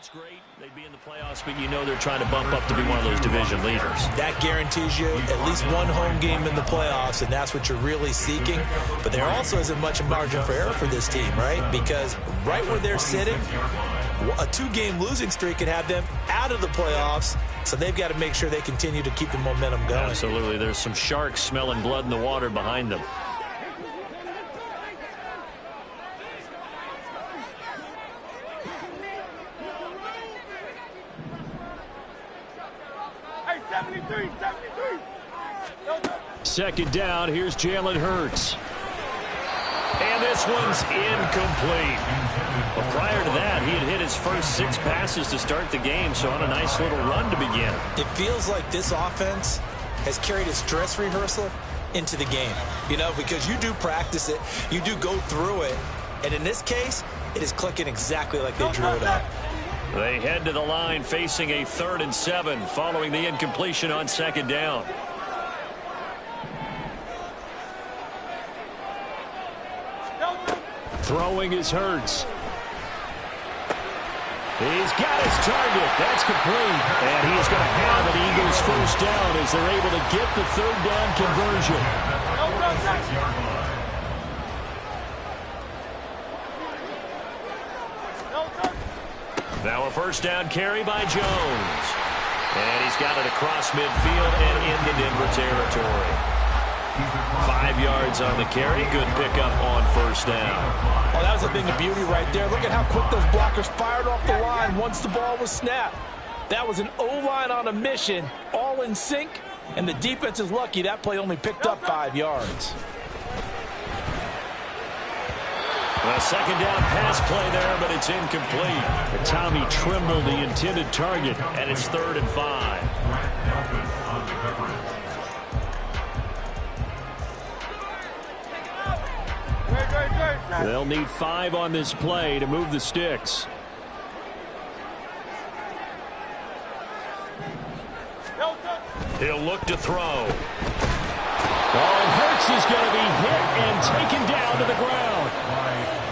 That's great. They'd be in the playoffs, but you know they're trying to bump up to be one of those division leaders. That guarantees you at least one home game in the playoffs, and that's what you're really seeking. But there also isn't much margin for error for this team, right? Because right where they're sitting, a two-game losing streak could have them out of the playoffs, so they've got to make sure they continue to keep the momentum going. Absolutely. There's some sharks smelling blood in the water behind them. Second down, here's Jalen Hurts. And this one's incomplete. Well, prior to that, he had hit his first 6 passes to start the game, so on a nice little run to begin. It feels like this offense has carried its dress rehearsal into the game. You know, because you do practice it, you do go through it, and in this case, it is clicking exactly like they drew it up. They head to the line facing a 3rd and 7 following the incompletion on second down. Throwing is Hurts. He's got his target. That's complete. And he's going to have an Eagles first down as they're able to get the 3rd down conversion. Now a first down carry by Jones. And he's got it across midfield and into Denver territory. 5 yards on the carry. Good pickup on first down. Oh, that was a thing of beauty right there. Look at how quick those blockers fired off the line once the ball was snapped. That was an O-line on a mission, all in sync, and the defense is lucky that play only picked up 5 yards. A second down pass play there, but it's incomplete. And Tommy Tremble, the intended target, and it's 3rd and 5. They'll need 5 on this play to move the sticks. He'll look to throw. Oh, and Hurts is going to be hit and taken down to the ground.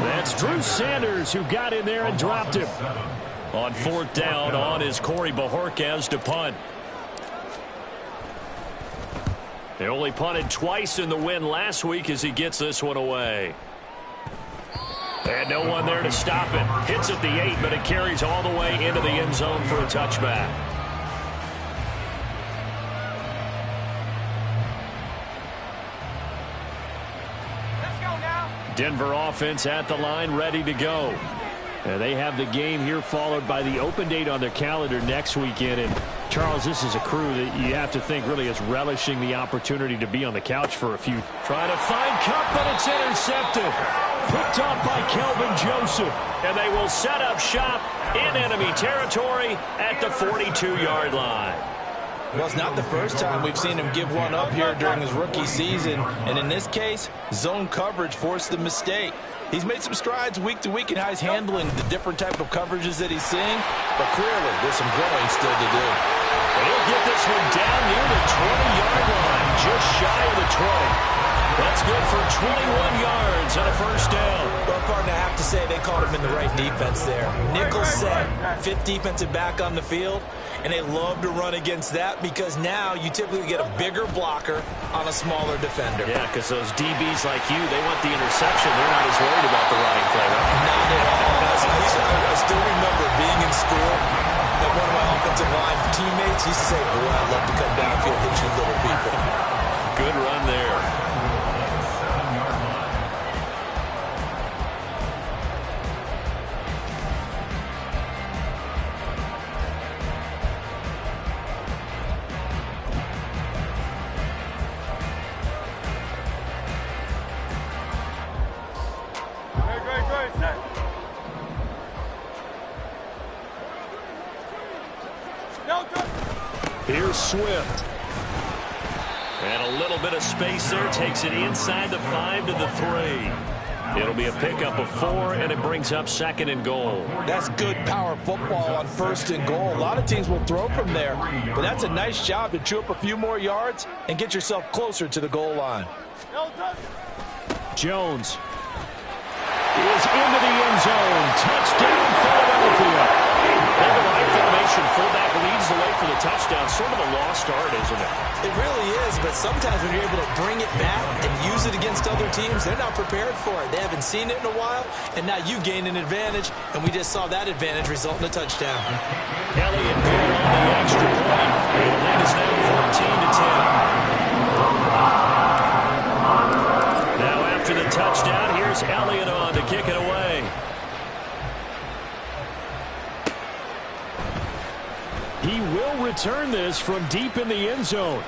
That's Drew Sanders who got in there and dropped him. On 4th down, on is Corey Bojorquez to punt. They only punted twice in the win last week as he gets this one away. And no one there to stop it. Hits at the 8, but it carries all the way into the end zone for a touchback. Let's go now. Denver offense at the line, ready to go. And they have the game here followed by the open date on their calendar next weekend. And Charles, this is a crew that you have to think really is relishing the opportunity to be on the couch for a few. Trying to find Kupp, but it's intercepted. Picked off by Kelvin Joseph. And they will set up shop in enemy territory at the 42-yard line. Well, it's not the first time we've seen him give one up here during his rookie season. And in this case, zone coverage forced the mistake. He's made some strides week to week in how he's handling the different type of coverages that he's seeing. But clearly, there's some growing still to do. And he'll get this one down near the 20-yard line, just shy of the 20. That's good for 21 yards and a first down. Well, partner, I have to say they caught him in the right defense there. Nickel set, 5th defensive back on the field, and they love to run against that because now you typically get a bigger blocker on a smaller defender. Yeah, because those DBs like you, they want the interception. They're not as worried about the running play, right? Not at all. I still remember being in school that one of my offensive line teammates used to say, boy, I'd love to come downfield and hit you little people. Good run there. Here's Swift. And a little bit of space there. Takes it inside the 5 to the 3. It'll be a pickup of 4, and it brings up 2nd and goal. That's good power football on 1st and goal. A lot of teams will throw from there, but that's a nice job to chew up a few more yards and get yourself closer to the goal line. Jones is into the end zone. Touchdown, Philadelphia. And touchdown. Sort of a lost art, isn't it? It really is, but sometimes when you're able to bring it back and use it against other teams, they're not prepared for it. They haven't seen it in a while, and now you gain an advantage, and we just saw that advantage result in a touchdown. Elliott goal on the extra point. The lead is now 14-10. Now after the touchdown, here's Elliott on to kick it away. He will return this from deep in the end zone.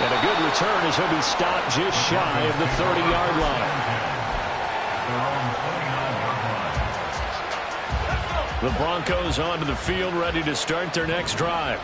And a good return as he'll be stopped just shy of the 30-yard line. The Broncos onto the field, ready to start their next drive.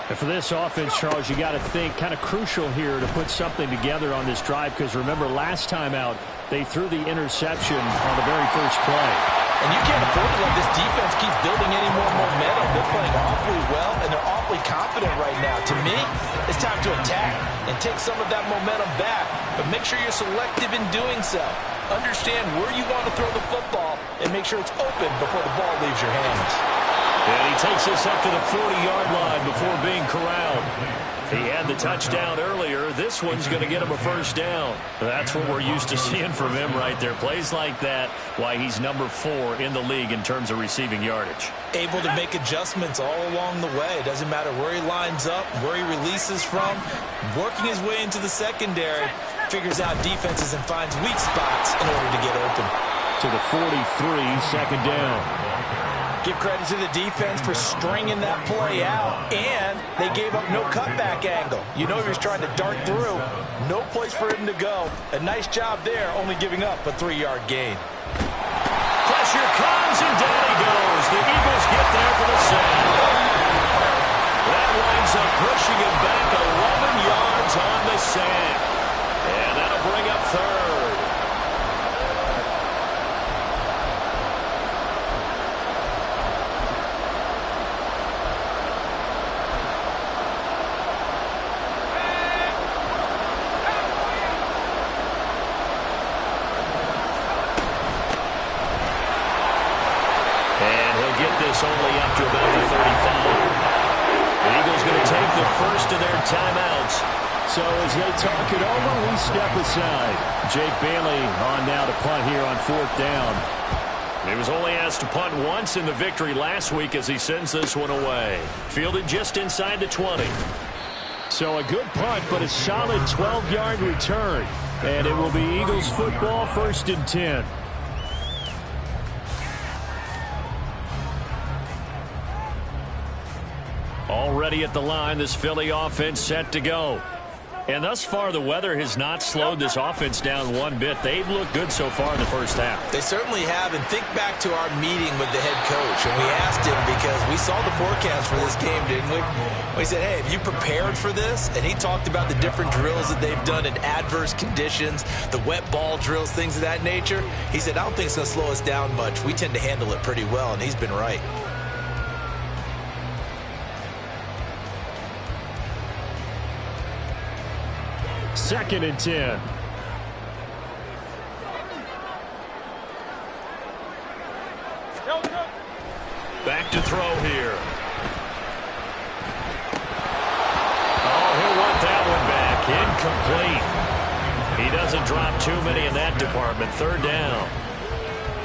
And for this offense, Charles, you got to think kind of crucial here to put something together on this drive, because remember last time out they threw the interception on the very first play. And you can't afford to let this defense keep building any more momentum. They're playing awfully well, and they're awfully confident right now. To me, it's time to attack and take some of that momentum back. But make sure you're selective in doing so. Understand where you want to throw the football and make sure it's open before the ball leaves your hands. And he takes us up to the 40-yard line before being corralled. He had the touchdown earlier. This one's going to get him a first down. That's what we're used to seeing from him right there. Plays like that, why he's number 4 in the league in terms of receiving yardage. Able to make adjustments all along the way. It doesn't matter where he lines up, where he releases from. Working his way into the secondary, figures out defenses and finds weak spots in order to get open. To the 43, second down. Give credit to the defense for stringing that play out, and they gave up no cutback angle. You know he was trying to dart through. No place for him to go. A nice job there, only giving up a 3-yard gain. Pressure comes, and down he goes. The Eagles get there for the sack. That winds up pushing him back 11 yards on the sack. And that'll bring up third. Only up to about the 35. The Eagles going to take the first of their timeouts. So as they talk it over, we step aside. Jake Bailey on now to punt here on 4th down. He was only asked to punt once in the victory last week as he sends this one away. Fielded just inside the 20. So a good punt, but a solid 12-yard return. And it will be Eagles football, 1st and 10. Already at the line, this Philly offense set to go. And thus far, the weather has not slowed this offense down one bit. They've looked good so far in the first half. They certainly have. And think back to our meeting with the head coach. And we asked him, because we saw the forecast for this game, didn't we? We said, hey, have you prepared for this? And he talked about the different drills that they've done in adverse conditions, the wet ball drills, things of that nature. He said, I don't think it's going to slow us down much. We tend to handle it pretty well, and he's been right. Second and 10. Back to throw here. Oh, he'll want that one back. Incomplete. He doesn't drop too many in that department. 3rd down.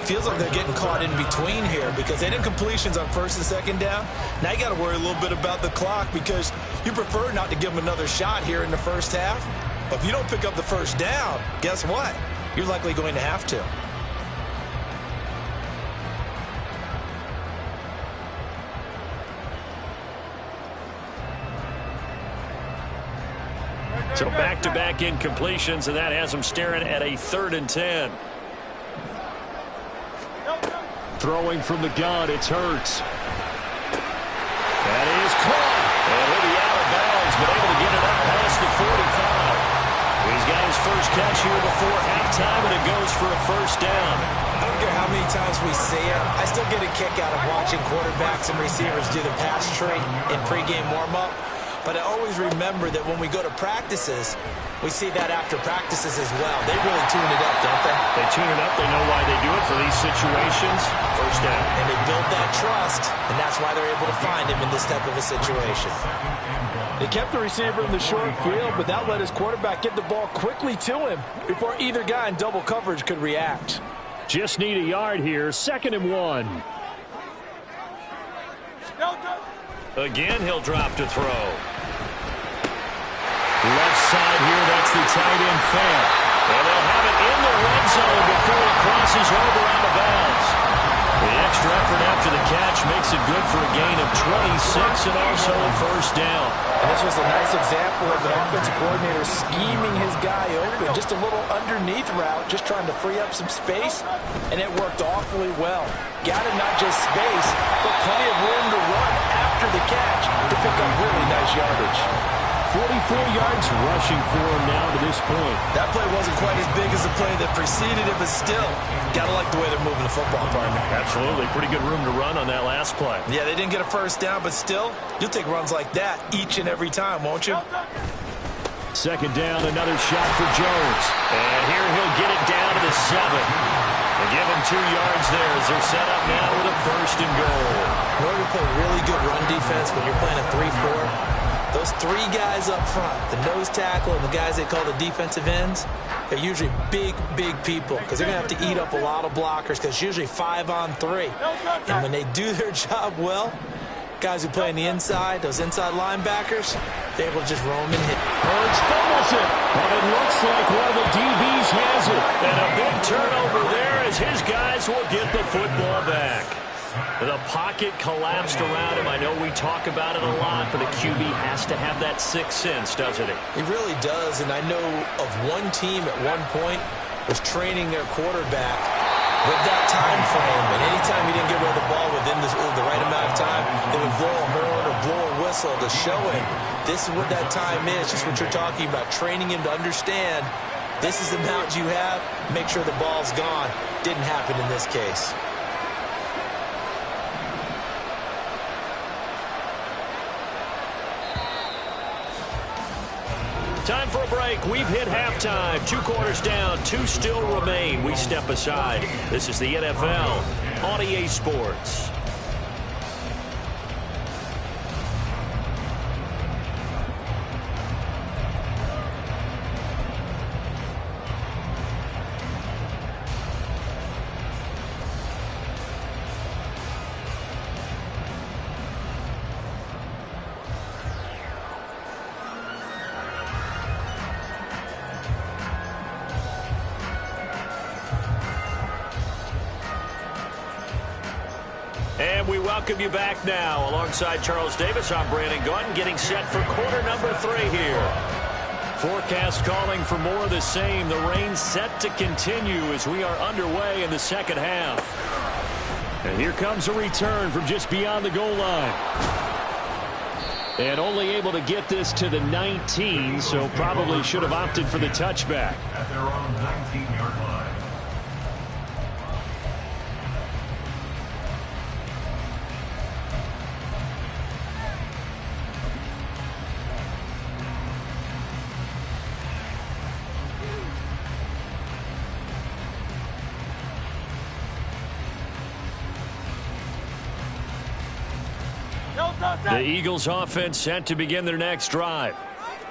Feels like they're getting caught in between here because they did completions on 1st and 2nd down. Now you got to worry a little bit about the clock because you prefer not to give them another shot here in the first half. But if you don't pick up the first down, guess what? You're likely going to have to. So back-to-back incompletions, and that has them staring at a 3rd and 10. Throwing from the gun, it's Hurts. That is caught. And he'll be out of bounds, but able to get it up past the 45. He's got his first catch here before halftime, and it goes for a first down. I don't care how many times we see it. I still get a kick out of watching quarterbacks and receivers do the pass tree in pregame warm-up. But I always remember that when we go to practices, we see that after practices as well. They really tune it up, don't they? They tune it up. They know why they do it for these situations. First down. And they build that trust, and that's why they're able to find him in this type of a situation. They kept the receiver in the short field, but that let his quarterback get the ball quickly to him before either guy in double coverage could react. Just need a yard here, 2nd and 1. Again, he'll drop to throw. Left side here, that's the tight end fair. And they'll have it in the red zone before it crosses over out of bounds. The extra effort after the catch makes it good for a gain of 26 and also a first down. And this was a nice example of an offensive coordinator scheming his guy open. Just a little underneath route, just trying to free up some space, and it worked awfully well. Got him not just space, but plenty of room to run after the catch to pick up really nice yardage. 44 yards rushing for him now to this point. That play wasn't quite as big as the play that preceded it, but still, got to like the way they're moving the football, partner. Absolutely. Pretty good room to run on that last play. Yeah, they didn't get a first down, but still, you'll take runs like that each and every time, won't you? 2nd down, another shot for Jones. And here he'll get it down to the 7. They give him 2 yards there as they're set up now with a 1st and goal. In order to play really good run defense when you're playing a 3-4, those 3 guys up front, the nose tackle and the guys they call the defensive ends, they're usually big, big people because they're going to have to eat up a lot of blockers because it's usually 5 on 3. And when they do their job well, guys who play on the inside, those inside linebackers, they're able to just roam and hit. Hurts fumbles it, but it looks like one of the DBs has it. And a big turnover there as his guys will get the football back. The pocket collapsed around him. I know we talk about it a lot, but a QB has to have that 6th sense, doesn't it? He really does, and I know of one team at one point was training their quarterback with that time frame, and anytime he didn't get rid of the ball within the right amount of time, they would blow a horn or blow a whistle to show him this is what that time is, just what you're talking about, training him to understand this is the amount you have, make sure the ball's gone. Didn't happen in this case. Time for a break. We've hit halftime. 2 quarters down. 2 still remain. We step aside. This is the NFL on EA Sports. And we welcome you back now. Alongside Charles Davis, I'm Brandon Gaudin, getting set for quarter number 3 here. Forecast calling for more of the same. The rain set to continue as we are underway in the 2nd half. And here comes a return from just beyond the goal line. And only able to get this to the 19, so probably should have opted for the touchback. At their own 19-yard line. The Eagles offense set to begin their next drive.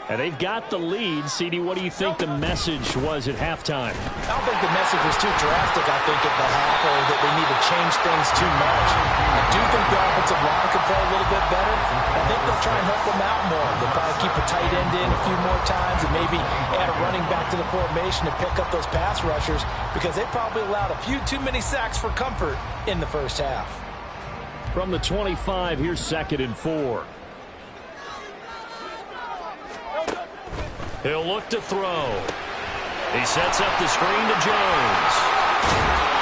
And they've got the lead. CD, what do you think the message was at halftime? I don't think the message was too drastic, I think, at the half, or that they need to change things too much. I do think the offensive line could play a little bit better. I think they'll try and help them out more. They'll probably keep a tight end in a few more times and maybe add a running back to the formation to pick up those pass rushers because they probably allowed a few too many sacks for comfort in the first half. From the 25, here's 2nd and 4. He'll look to throw. He sets up the screen to Jones.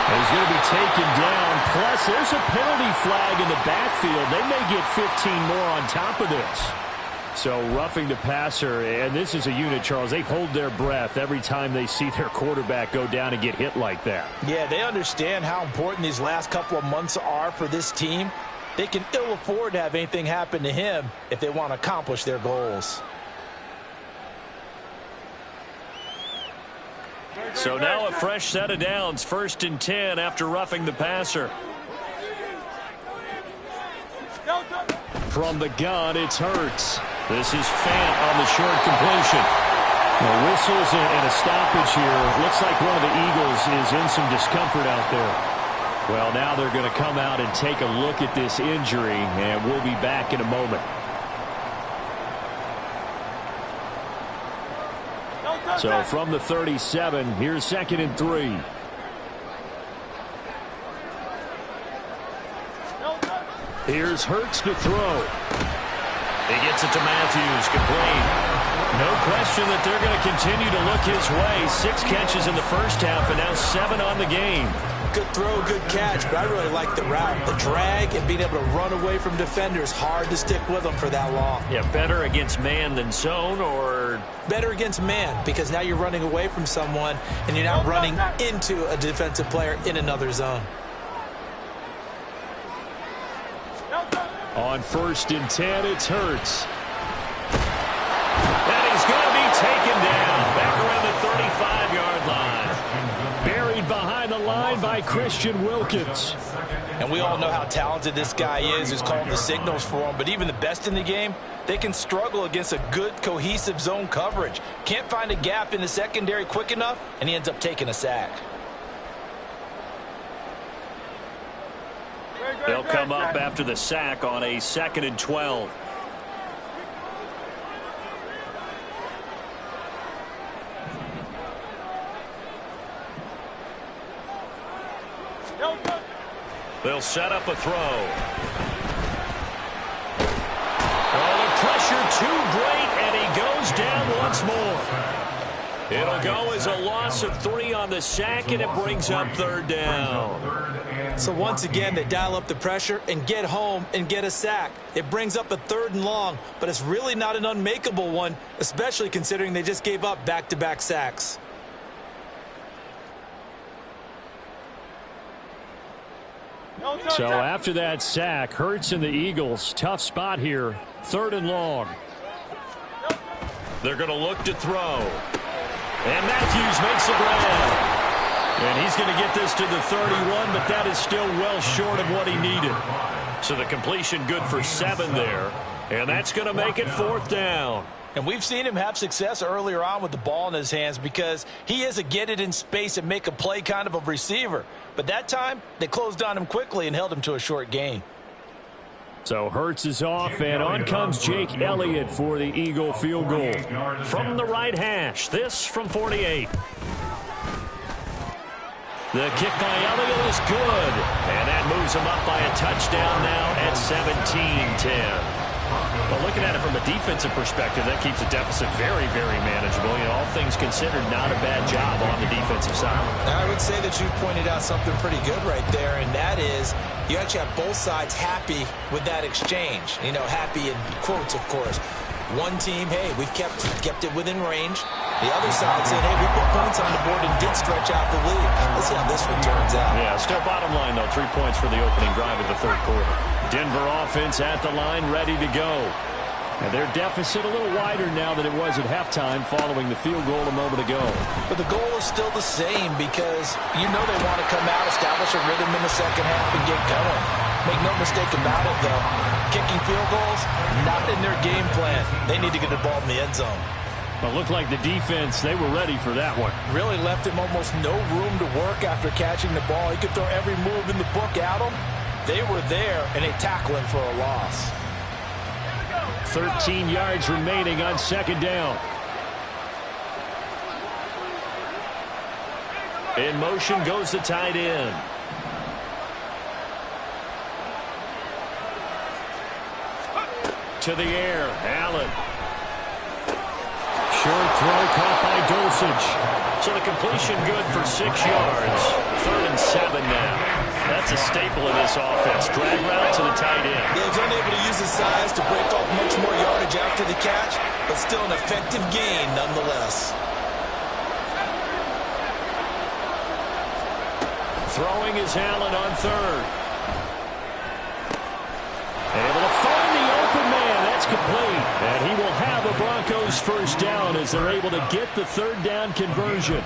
And he's going to be taken down. Plus, there's a penalty flag in the backfield. They may get 15 more on top of this. So roughing the passer, and this is a unit, Charles. They hold their breath every time they see their quarterback go down and get hit like that. Yeah, they understand how important these last couple of months are for this team. They can ill afford to have anything happen to him if they want to accomplish their goals. So now a fresh set of downs, 1st and 10 after roughing the passer. From the gun, it's Hurts. This is Fant on the short completion. Well, whistles and a stoppage here. Looks like one of the Eagles is in some discomfort out there. Well, now they're going to come out and take a look at this injury, and we'll be back in a moment. So from the 37, here's 2nd and 3. Here's Hurts to throw. He gets it to Matthews, complete. No question that they're going to continue to look his way. 6 catches in the first half and now 7 on the game. Good throw, good catch, but I really like the route. The drag and being able to run away from defenders, hard to stick with them for that long. Yeah, better against man than zone, or? Better against man, because now you're running away from someone and you're not running into a defensive player in another zone. On 1st and 10, it's Hurts. And he's going to be taken down back around the 35-yard line. Buried behind the line by Christian Wilkins. And we all know how talented this guy is who's calling the signals for him. But even the best in the game, they can struggle against a good, cohesive zone coverage. Can't find a gap in the secondary quick enough, and he ends up taking a sack. They'll come up after the sack on a 2nd and 12. They'll set up a throw. Oh, the pressure too great, and he goes down once more. It'll go as a loss of 3 on the sack, and it brings up 3rd down. So once again, they dial up the pressure and get home and get a sack. It brings up a 3rd and long, but it's really not an unmakeable one, especially considering they just gave up back-to-back sacks. So after that sack, Hurts and the Eagles, tough spot here, 3rd and long. They're going to look to throw. And Matthews makes the grab. And he's going to get this to the 31, but that is still well short of what he needed. So the completion good for 7 there. And that's going to make it 4th down. And we've seen him have success earlier on with the ball in his hands because he is a get it in space and make a play kind of a receiver. But that time, they closed on him quickly and held him to a short gain. So Hurts is off, and on comes Jake Elliott for the Eagle field goal. From the right hash, this from 48. The kick by Elliott is good, and that moves him up by a touchdown now at 17-10. Well, looking at it from a defensive perspective, that keeps the deficit very, very manageable. You know, all things considered, not a bad job on the defensive side. I would say that you've pointed out something pretty good right there, and that is you actually have both sides happy with that exchange. You know, happy in quotes, of course. One team, hey, we've kept it within range. The other side saying, hey, we put points on the board and did stretch out the lead. Let's see how this one turns out. Yeah, still bottom line, though, 3 points for the opening drive of the 3rd quarter. Denver offense at the line, ready to go. And their deficit a little wider now than it was at halftime following the field goal a moment ago. But the goal is still the same because you know they want to come out, establish a rhythm in the second half, and get going. Make no mistake about it, though. Kicking field goals, not in their game plan. They need to get the ball in the end zone. But looked like the defense, they were ready for that one. Really left him almost no room to work after catching the ball. He could throw every move in the book at him. They were there, and they tackle him for a loss. 13 yards remaining on 2nd down. In motion goes the tight end. To the air, Allen. Short throw caught by Dulcich. So the completion good for 6 yards. 3rd and 7 now. That's a staple of this offense. Drag route to the tight end. He's unable to use his size to break off much more yardage after the catch, but still an effective gain nonetheless. Throwing is Allen on 3rd. Able to find the open man. That's complete. And he will have a Broncos 1st down as they're able to get the 3rd down conversion.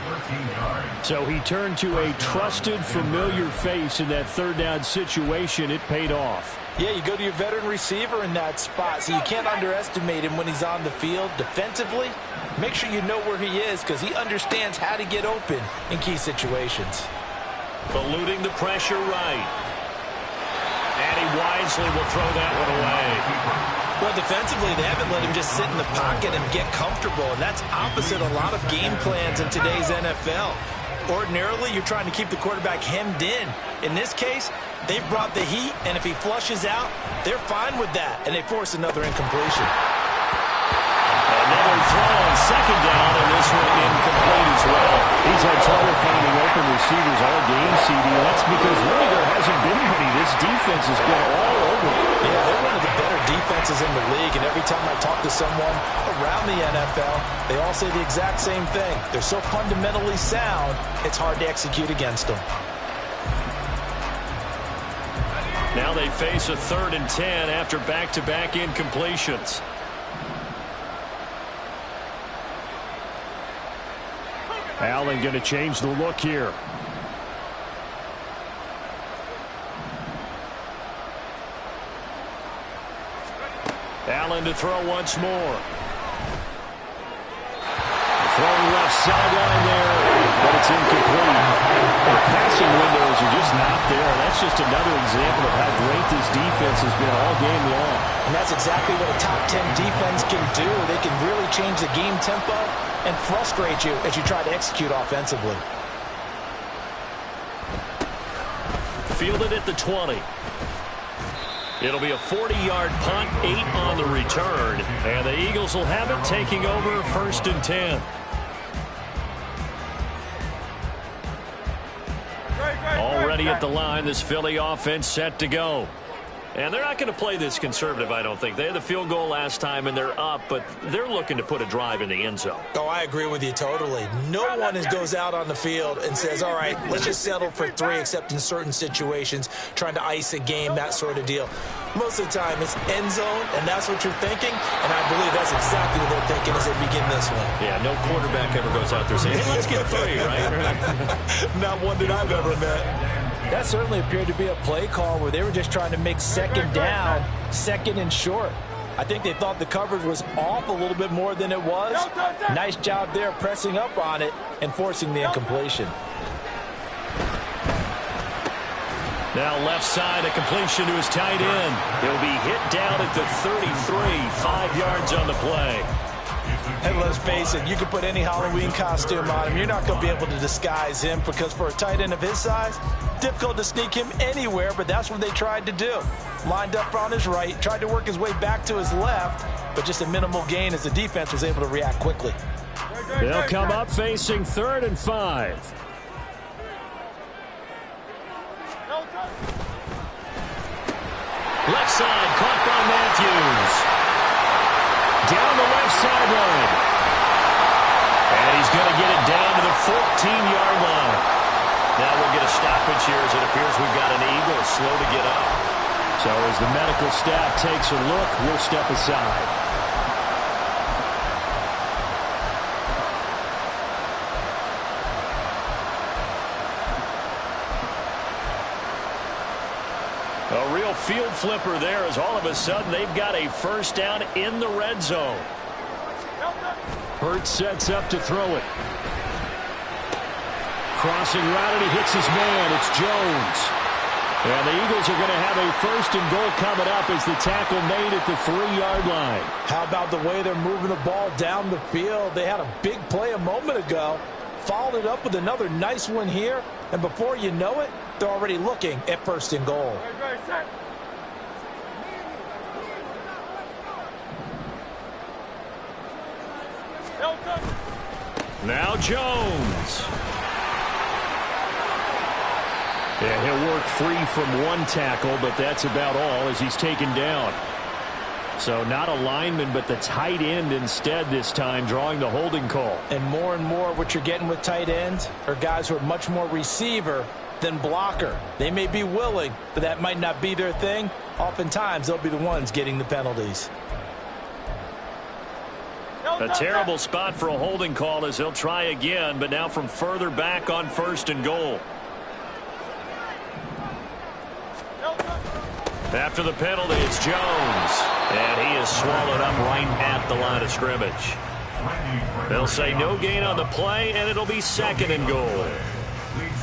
So he turned to a trusted, familiar face in that 3rd down situation. It paid off. Yeah, you go to your veteran receiver in that spot, so you can't underestimate him when he's on the field. Defensively, make sure you know where he is because he understands how to get open in key situations. Eluding the pressure right. And he wisely will throw that one away. Well, defensively, they haven't let him just sit in the pocket and get comfortable, and that's opposite a lot of game plans in today's NFL. Ordinarily, you're trying to keep the quarterback hemmed in. In this case, they brought the heat, and if he flushes out, they're fine with that, and they force another incompletion. Another throw on second down, and this one incomplete as well. He's had trouble finding open receivers all game, CD. That's because really there hasn't been many. This defense has been all over. Yeah, they're one of the better defenses in the league, and every time I talk to someone around the NFL, they all say the exact same thing. They're so fundamentally sound, it's hard to execute against them. Now they face a 3rd and 10 after back-to-back incompletions. Allen going to change the look here. Allen to throw once more. Throwing left sideline there, but it's incomplete. The passing windows are just not there. That's just another example of how great this defense has been all game long. And that's exactly what a top 10 defense can do. They can really change the game tempo and frustrate you as you try to execute offensively. Fielded at the 20. It'll be a 40-yard punt, 8 on the return. And the Eagles will have it, taking over 1st and 10. Already at the line, this Philly offense set to go. And they're not going to play this conservative, I don't think. They had the field goal last time, and they're up, but they're looking to put a drive in the end zone. Oh, I agree with you totally. No one goes out on the field and says, all right, let's just settle for 3, except in certain situations, trying to ice a game, that sort of deal. Most of the time, it's end zone, and that's what you're thinking, and I believe that's exactly what they're thinking as they begin this one. Yeah, no quarterback ever goes out there saying, hey, let's get 3, right? Not one that I've ever met. That certainly appeared to be a play call where they were just trying to make 2nd down, 2nd and short. I think they thought the coverage was off a little bit more than it was. Nice job there pressing up on it and forcing the incompletion. Now left side, a completion to his tight end. He'll be hit down at the 33, 5 yards on the play. And let's face it, you can put any Halloween costume on him. You're not going to be able to disguise him because for a tight end of his size, difficult to sneak him anywhere, but that's what they tried to do. Lined up on his right, tried to work his way back to his left, but just a minimal gain as the defense was able to react quickly. They'll come up facing 3rd and 5. Left side, caught by Matthews. Down the left sideline. And he's going to get it down to the 14-yard line. Now we'll get a stoppage here as it appears we've got an Eagle slow to get up. So as the medical staff takes a look, we'll step aside. A real field flipper there as all of a sudden they've got a 1st down in the red zone. Hurts sets up to throw it. Crossing route, and he hits his man. It's Jones. And the Eagles are going to have a 1st and goal coming up as the tackle made at the 3-yard line. How about the way they're moving the ball down the field? They had a big play a moment ago. Followed it up with another nice one here. And before you know it, they're already looking at 1st and goal. Now Jones. Yeah, he'll work free from one tackle, but that's about all as he's taken down. So not a lineman, but the tight end instead this time, drawing the holding call. And more what you're getting with tight ends are guys who are much more receiver than blocker. They may be willing, but that might not be their thing. Oftentimes, they'll be the ones getting the penalties. A terrible spot for a holding call as they'll try again, but now from further back on 1st and goal. After the penalty, it's Jones. And he is swallowed up right at the line of scrimmage. They'll say no gain on the play, and it'll be 2nd and goal.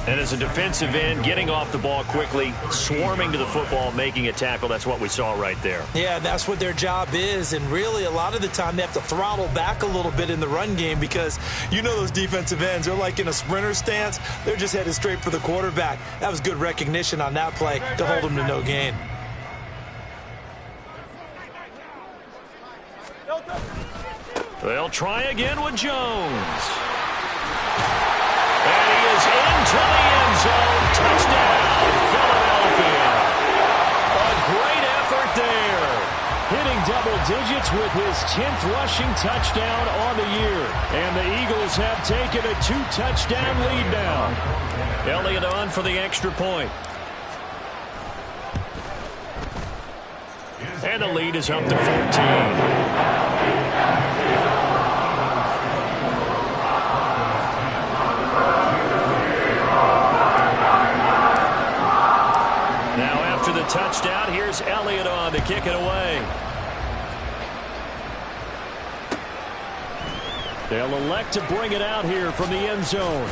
And as a defensive end, getting off the ball quickly, swarming to the football, making a tackle, that's what we saw right there. Yeah, that's what their job is. And really, a lot of the time, they have to throttle back a little bit in the run game because you know those defensive ends, they're like in a sprinter stance. They're just headed straight for the quarterback. That was good recognition on that play to hold them to no gain. They'll try again with Jones. And he is into the end zone. Touchdown, Philadelphia. A great effort there. Hitting double digits with his 10th rushing touchdown on the year. And the Eagles have taken a 2-touchdown lead now. Elliott on for the extra point. And the lead is up to 14. Touchdown. Here's Elliott on to kick it away. They'll elect to bring it out here from the end zone.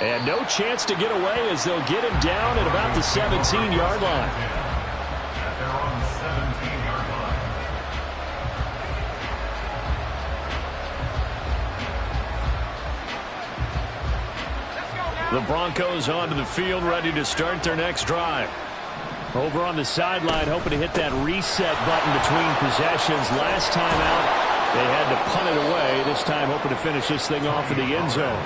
And no chance to get away as they'll get him down at about the 17-yard line. They're on the 17-yard line. The Broncos onto the field, ready to start their next drive. Over on the sideline, hoping to hit that reset button between possessions. Last time out, they had to punt it away. This time, hoping to finish this thing off in the end zone.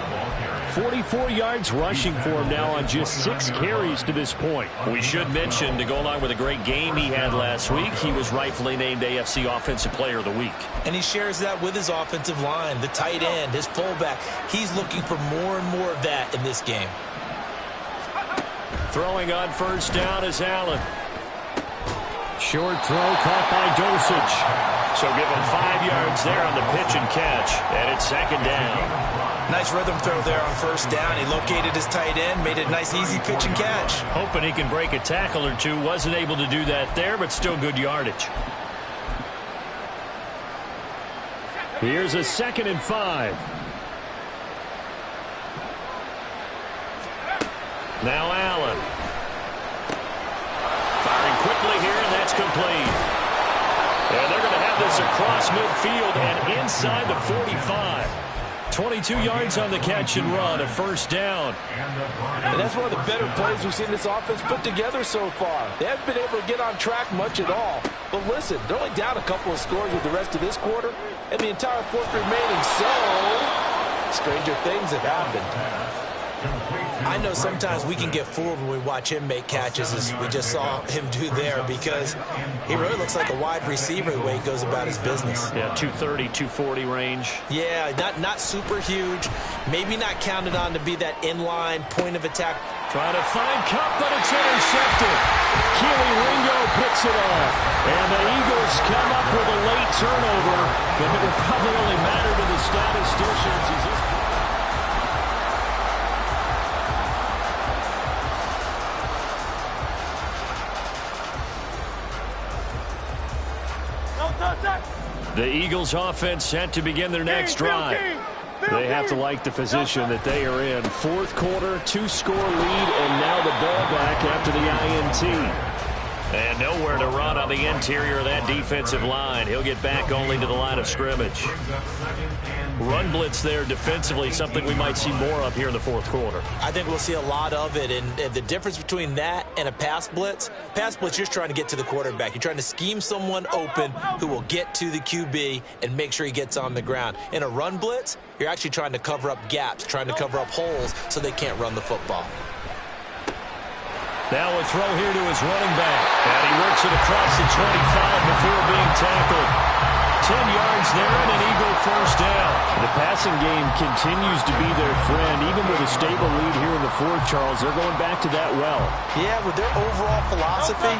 44 yards rushing for him now on just 6 carries to this point. We should mention, to go along with a great game he had last week, he was rightfully named AFC Offensive Player of the Week. And he shares that with his offensive line, the tight end, his fullback. He's looking for more and more of that in this game. Throwing on first down is Allen. Short throw caught by Dosage. So give him 5 yards there on the pitch and catch. And it's 2nd down. Nice rhythm throw there on first down. He located his tight end, made it a nice easy pitch and catch. Hoping he can break a tackle or two. Wasn't able to do that there, but still good yardage. Here's a 2nd and 5. Now Allen. Firing quickly here, and that's complete. And they're going to have this across midfield and inside the 45. 22 yards on the catch and run, a first down. And that's one of the better plays we've seen this offense put together so far. They haven't been able to get on track much at all. But listen, they're only down a couple of scores with the rest of this quarter, and the entire 4th remaining. So, stranger things have happened. I know sometimes we can get fooled when we watch him make catches, as we just saw him do there, because he really looks like a wide receiver the way he goes about his business. Yeah, 230, 240 range. Yeah, not super huge. Maybe not counted on to be that inline point of attack. Trying to find Kupp, but it's intercepted. Keely Ringo picks it off. And the Eagles come up with a late turnover, but it will probably only matter to the statisticians as this. The Eagles offense set to begin their next drive. They have to like the position that they are in. 4th quarter, 2-score lead, and now the ball back after the INT. And nowhere to run on the interior of that defensive line. He'll get back only to the line of scrimmage. Run blitz there defensively, something we might see more of here in the 4th quarter. I think we'll see a lot of it, and the difference between that and a pass blitz, you're just trying to get to the quarterback. You're trying to scheme someone open who will get to the QB and make sure he gets on the ground. In a run blitz, you're actually trying to cover up gaps, trying to cover up holes so they can't run the football. Now a throw here to his running back. And he works it across the 25 before being tackled. 10 yards there and an Eagle first down. The passing game continues to be their friend. Even with a stable lead here in the 4th, Charles, they're going back to that well. Yeah, with their overall philosophy,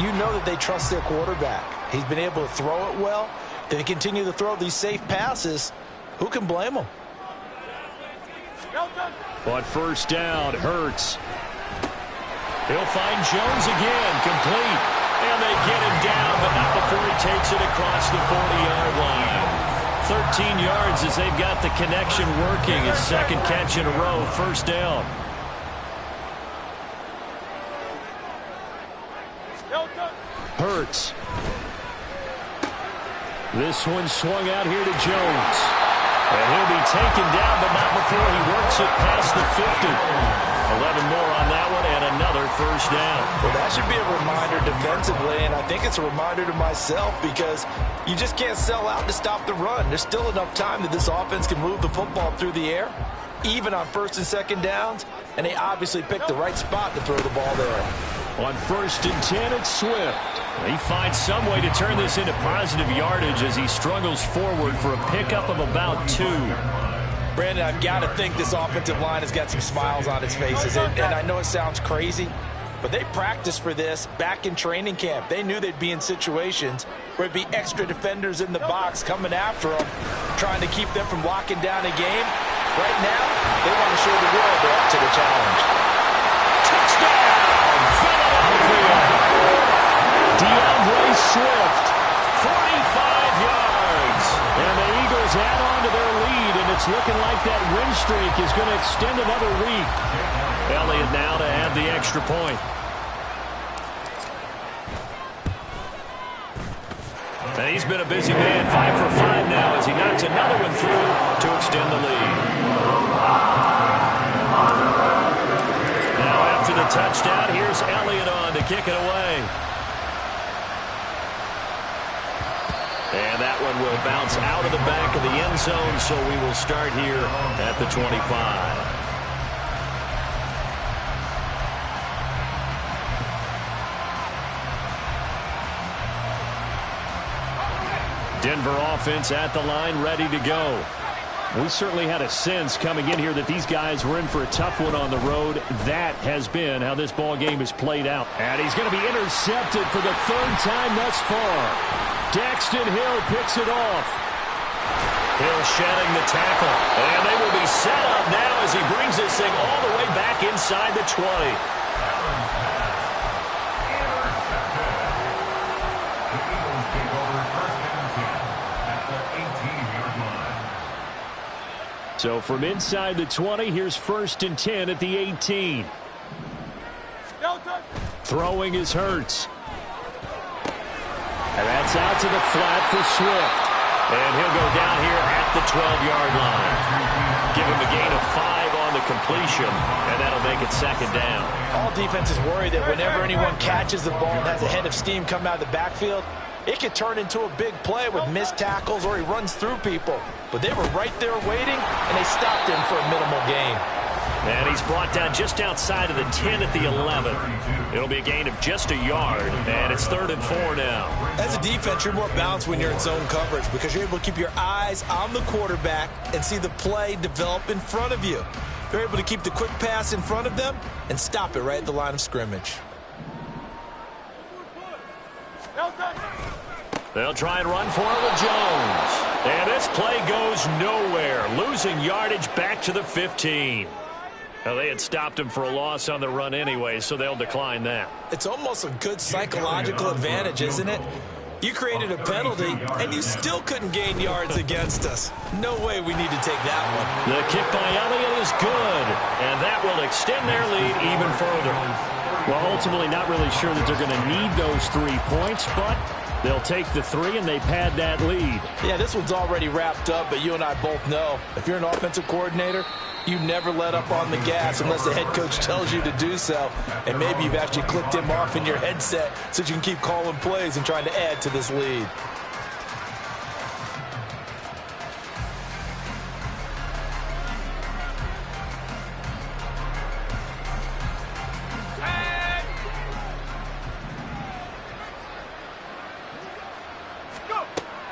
you know that they trust their quarterback. He's been able to throw it well. They continue to throw these safe passes. Who can blame them? On first down, Hurts. He'll find Jones again, complete. And they get him down, but not before he takes it across the 40-yard line. 13 yards as they've got the connection working. His second catch in a row, first down. Hurts. This one swung out here to Jones. And he'll be taken down, but not before he works it past the 50. 11 more on that one, and another first down. Well, that should be a reminder defensively, and I think it's a reminder to myself because you just can't sell out to stop the run. There's still enough time that this offense can move the football through the air, even on first and second downs, and they obviously picked the right spot to throw the ball there. On 1st and 10, it's Swift. He finds some way to turn this into positive yardage as he struggles forward for a pickup of about 2. Brandon, I've got to think this offensive line has got some smiles on its faces. And I know it sounds crazy, but they practiced for this back in training camp. They knew they'd be in situations where it'd be extra defenders in the box coming after them, trying to keep them from locking down a game. Right now, they want to show the world they're up to the challenge. Touchdown, Philadelphia! DeAndre Swift, 45 yards. And the Eagles add on to their lead, and it's looking like that win streak is going to extend another week. Elliott now to have the extra point. And he's been a busy man, 5 for 5 now as he knocks another one through to extend the lead. Now after the touchdown, here's Elliott on to kick it away. And that one will bounce out of the back of the end zone, so we will start here at the 25. Denver offense at the line, ready to go. We certainly had a sense coming in here that these guys were in for a tough one on the road. That has been how this ball game has played out. And he's going to be intercepted for the 3rd time thus far. Daxton Hill picks it off. Hill shedding the tackle. And they will be set up now as he brings this thing all the way back inside the 20. So from inside the 20, here's 1st and 10 at the 18. Throwing is Hurts. And that's out to the flat for Swift. And he'll go down here at the 12-yard line. Give him a gain of 5 on the completion, and that'll make it 2nd down. All defenses worry that whenever anyone catches the ball and has a head of steam come out of the backfield, it could turn into a big play with missed tackles or he runs through people. But they were right there waiting, and they stopped him for a minimal gain. And he's brought down just outside of the 10 at the 11. It'll be a gain of just a yard, and it's 3rd and 4 now. As a defense, you're more balanced when you're in zone coverage because you're able to keep your eyes on the quarterback and see the play develop in front of you. They're able to keep the quick pass in front of them and stop it right at the line of scrimmage. They'll try and run for it with Jones. And this play goes nowhere, losing yardage back to the 15. Well, they had stopped him for a loss on the run anyway, so they'll decline that. It's almost a good psychological advantage, isn't it? You created a penalty, and you still couldn't gain yards against us. No way we need to take that one. The kick by Elliott is good, and that will extend their lead even further. Well, ultimately not really sure that they're going to need those 3 points, but they'll take the 3 and they pad that lead. Yeah, this one's already wrapped up, but you and I both know if you're an offensive coordinator, you never let up on the gas unless the head coach tells you to do so. And maybe you've actually clicked him off in your headset so you can keep calling plays and trying to add to this lead.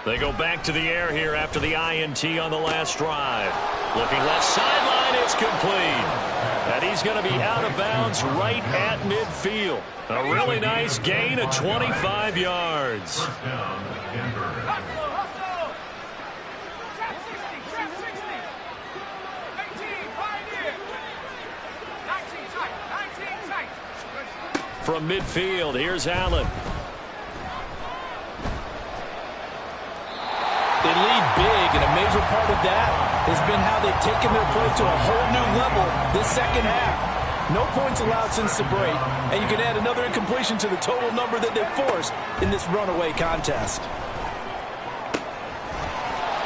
They go back to the air here after the INT on the last drive. Looking left sideline, it's complete. And he's going to be out of bounds right at midfield. A really nice gain of 25 yards. First down, Denver. Hustle! Trap 60, trap 60. 18, pioneer. 19 tight, 19 tight. from midfield. Here's Allen. They lead big, and a major part of that has been how they've taken their play to a whole new level this second half. No points allowed since the break, and you can add another incompletion to the total number that they've forced in this runaway contest.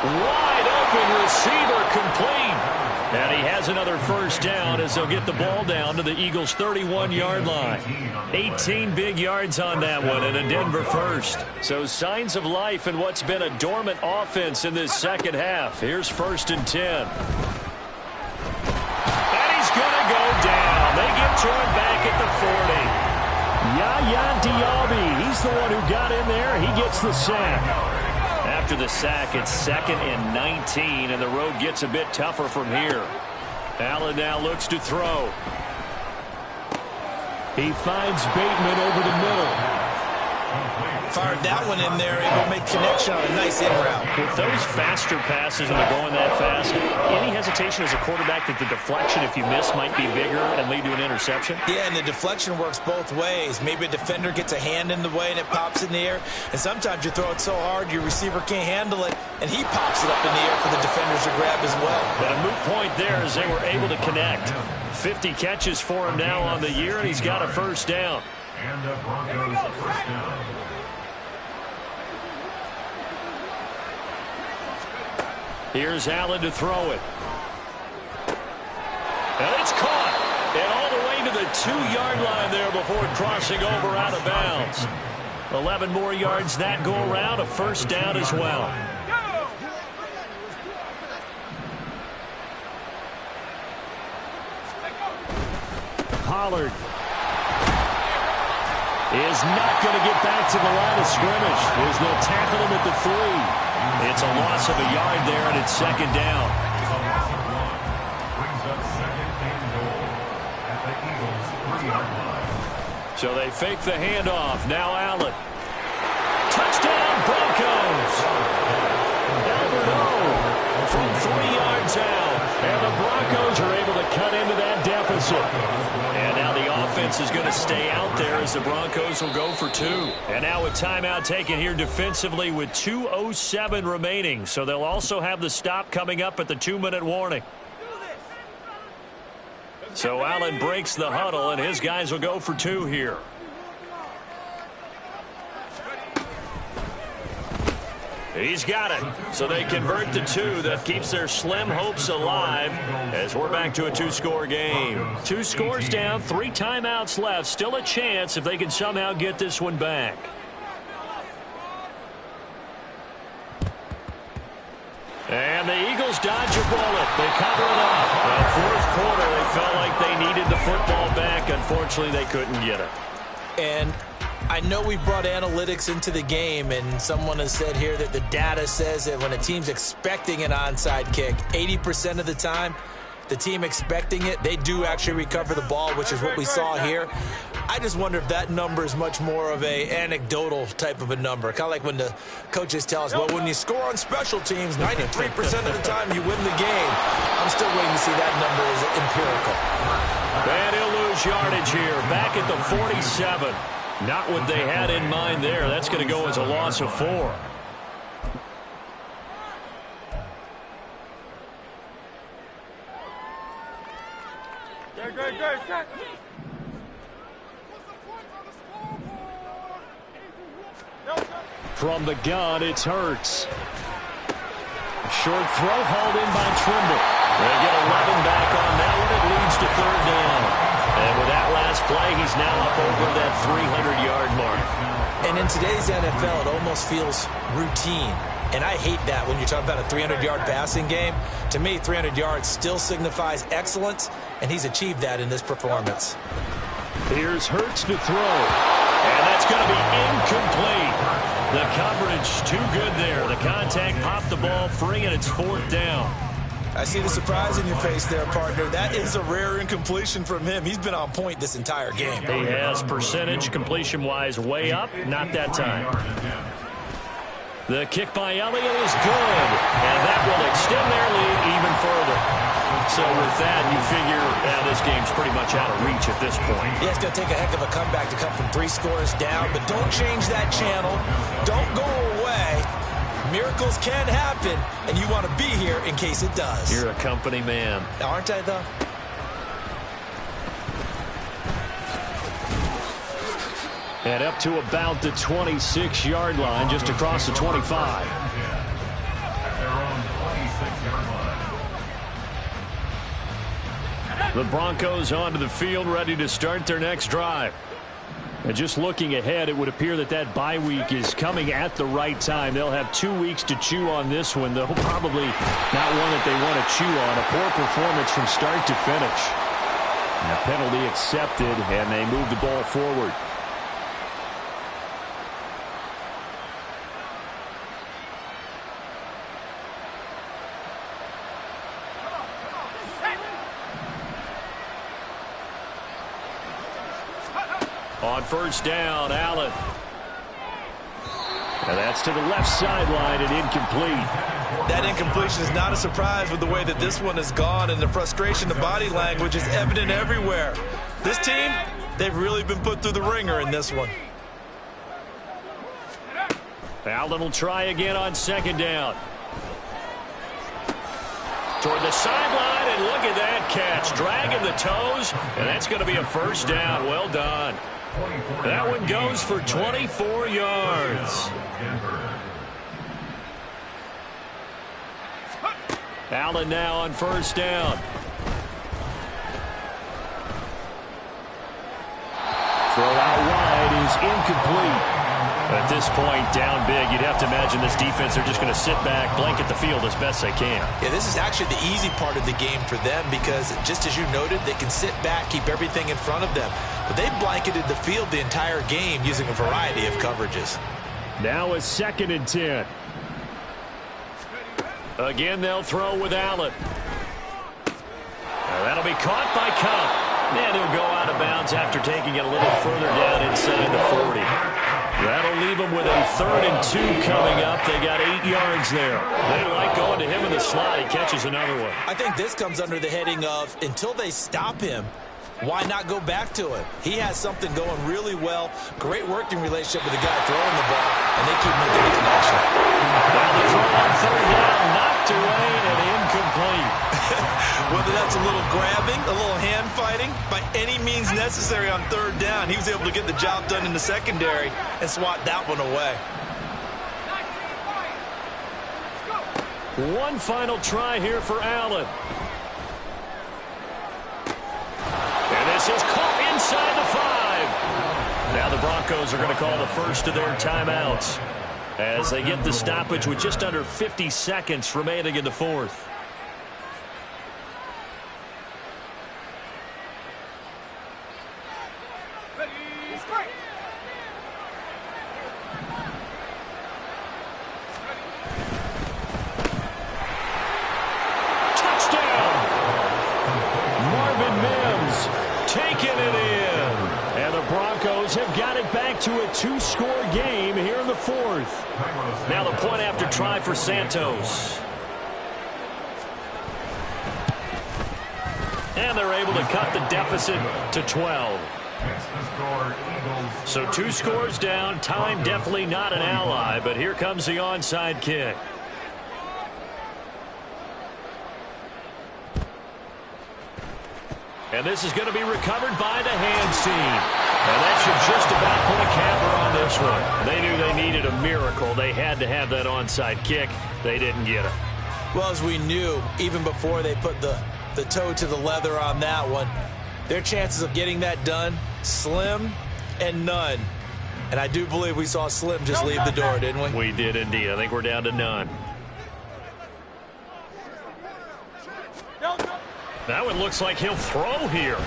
Wide open receiver complete. And he has another first down as they'll get the ball down to the Eagles' 31-yard line. 18 big yards on that one and a Denver first. So signs of life in what's been a dormant offense in this second half. Here's 1st and 10. And he's going to go down. They get to him back at the 40. Yaya Diaby, he's the one who got in there. He gets the sack. After the sack, it's 2nd and 19, and the road gets a bit tougher from here. Allen now looks to throw. He finds Bateman over the middle. Fired that one in there, able to make connection on a nice in route. With those faster passes when they're going that fast, any hesitation as a quarterback that the deflection, if you miss, might be bigger and lead to an interception? Yeah, and the deflection works both ways. Maybe a defender gets a hand in the way and it pops in the air. And sometimes you throw it so hard your receiver can't handle it, and he pops it up in the air for the defenders to grab as well. But a moot point there as they were able to connect. 50 catches for him now on the year, and he's got a first down. And the Broncos first down. Here's Allen to throw it. And it's caught. And all the way to the 2-yard line there before crossing over out of bounds. 11 more yards that go around, a first down as well. Pollard is not going to get back to the line of scrimmage. They'll tackle him at the 3. It's a loss of a yard there, and it's 2nd down. Brings up 2nd and goal at the Eagles' 3-yard line. So they fake the handoff. Now Allen. Touchdown, Broncos! Alberto from 3 yards out. And the Broncos are able to cut into that deficit. And now the offense is going to stay out there as the Broncos will go for 2. And now a timeout taken here defensively with 2:07 remaining. So they'll also have the stop coming up at the 2-minute warning. So Allen breaks the huddle, and his guys will go for 2 here. He's got it. So they convert to 2. That keeps their slim hopes alive as we're back to a 2-score game. 2 scores down, 3 timeouts left. Still a chance if they can somehow get this one back. And the Eagles dodge a bullet. They cover it up. Well, 4th quarter, they felt like they needed the football back. Unfortunately, they couldn't get it. And I know we brought analytics into the game, and someone has said here that the data says that when a team's expecting an onside kick, 80% of the time, the team expecting it, they do actually recover the ball, which is what we saw here. I just wonder if that number is much more of a anecdotal type of a number. Kind of like when the coaches tell us, well, when you score on special teams, 93% of the time you win the game. I'm still waiting to see that number as empirical. And he'll lose yardage here, back at the 47. Not what they had in mind there. That's going to go as a loss of 4. From the gun, it's Hurts. Short throw hauled in by Trimble. They get 11 back on that one. It leads to 3rd down. And with that last play, he's now up over that 300-yard mark. And in today's NFL, it almost feels routine. And I hate that when you're talking about a 300-yard passing game. To me, 300 yards still signifies excellence, and he's achieved that in this performance. Here's Hurts to throw. And that's going to be incomplete. The coverage too good there. The contact popped the ball free, and it's 4th down. I see the surprise in your face there, partner. That is a rare incompletion from him. He's been on point this entire game. He has percentage completion-wise way up. Not that time. The kick by Elliott is good. And that will extend their lead even further. So with that, you figure this game's pretty much out of reach at this point. Yeah, it's going to take a heck of a comeback to come from 3 scores down, but don't change that channel. Don't go away. Miracles can happen, and you want to be here in case it does. You're a company man. Aren't I, though? And up to about the 26-yard line, just across the 25. At their own 26-yard line. The Broncos onto the field, ready to start their next drive. And just looking ahead, it would appear that that bye week is coming at the right time. They'll have 2 weeks to chew on this one, though probably not one that they want to chew on. A poor performance from start to finish. And a penalty accepted, and they move the ball forward. On first down, Allen. And that's to the left sideline and incomplete. That incompletion is not a surprise with the way that this one has gone, and the frustration, the body language is evident everywhere. This team, they've really been put through the ringer in this one. Allen will try again on second down. Toward the sideline, and look at that catch. Dragging the toes, and that's going to be a first down. Well done. That one goes for 24 yards. Allen now on first down. Throw out wide is incomplete. At this point, down big, you'd have to imagine this defense, they're just going to sit back, blanket the field as best they can. Yeah, this is actually the easy part of the game for them because, just as you noted, they can sit back, keep everything in front of them. But they blanketed the field the entire game using a variety of coverages. Now a 2nd and 10. Again, they'll throw with Allen. That'll be caught by Kupp. And he'll go out of bounds after taking it a little further down inside the 40. That'll leave them with a 3rd and 2 coming up. They got 8 yards there. They like going to him in the slot. He catches another one. I think this comes under the heading of, until they stop him, why not go back to it? He has something going really well. Great working relationship with the guy throwing the ball, and they keep making the connection. Now the throw on 3rd down, knocked away and incomplete. Whether that's a little grabbing, a little hand fighting, by any means necessary on 3rd down, he was able to get the job done in the secondary and swat that one away. One final try here for Allen. And this is caught inside the 5. Now the Broncos are going to call the first of their timeouts as they get the stoppage with just under 50 seconds remaining in the 4th. To a 2-score game here in the 4th. Now the point after try for Santos. And they're able to cut the deficit to 12. So 2 scores down. Time definitely not an ally, but here comes the onside kick. And this is going to be recovered by the hands team. And that should just about put a capper on this one. They knew they needed a miracle. They had to have that onside kick. They didn't get it. Well, as we knew, even before they put the toe to the leather on that one, their chances of getting that done, slim and none. And I do believe we saw Slim just leave the door, didn't we? We did indeed. I think we're down to none. That one looks like he'll throw here.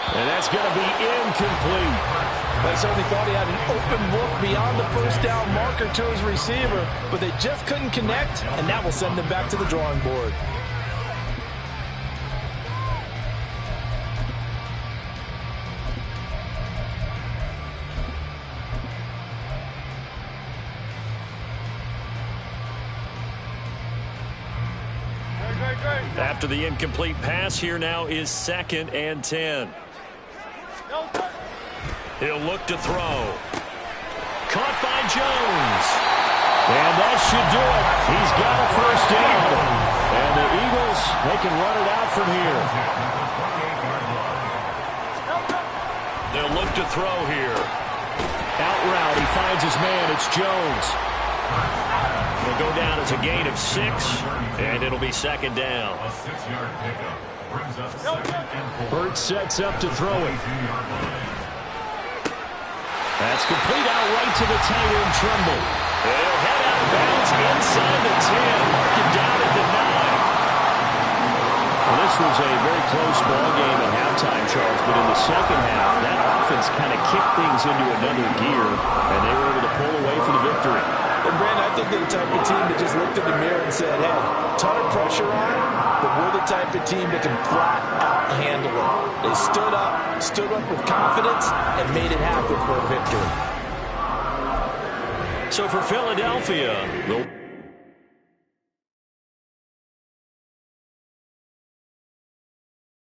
And that's going to be incomplete. They certainly thought he had an open look beyond the first down marker to his receiver, but they just couldn't connect, and that will send them back to the drawing board. After the incomplete pass, here now is 2nd and 10. He'll look to throw. Caught by Jones. And that should do it. He's got a first down. And the Eagles, they can run it out from here. They'll look to throw here. Out route, he finds his man. It's Jones. He'll go down as a gain of 6, and it'll be 2nd down. A 6-yard pickup brings up 2nd and 4. Burt sets up to throw it. That's complete out right to the tight end, Tremble. They'll head out of bounds inside the 10. Mark it down at the 9. Well, this was a very close ball game at halftime, Charles, but in the second half, that offense kind of kicked things into another gear, and they were able to pull away for the victory. And Brandon, I think they're the type of team that just looked in the mirror and said, hey, ton of pressure on, but we're the type of team that can flat out handle it. They stood up with confidence, and made it happen for a victory. So for Philadelphia,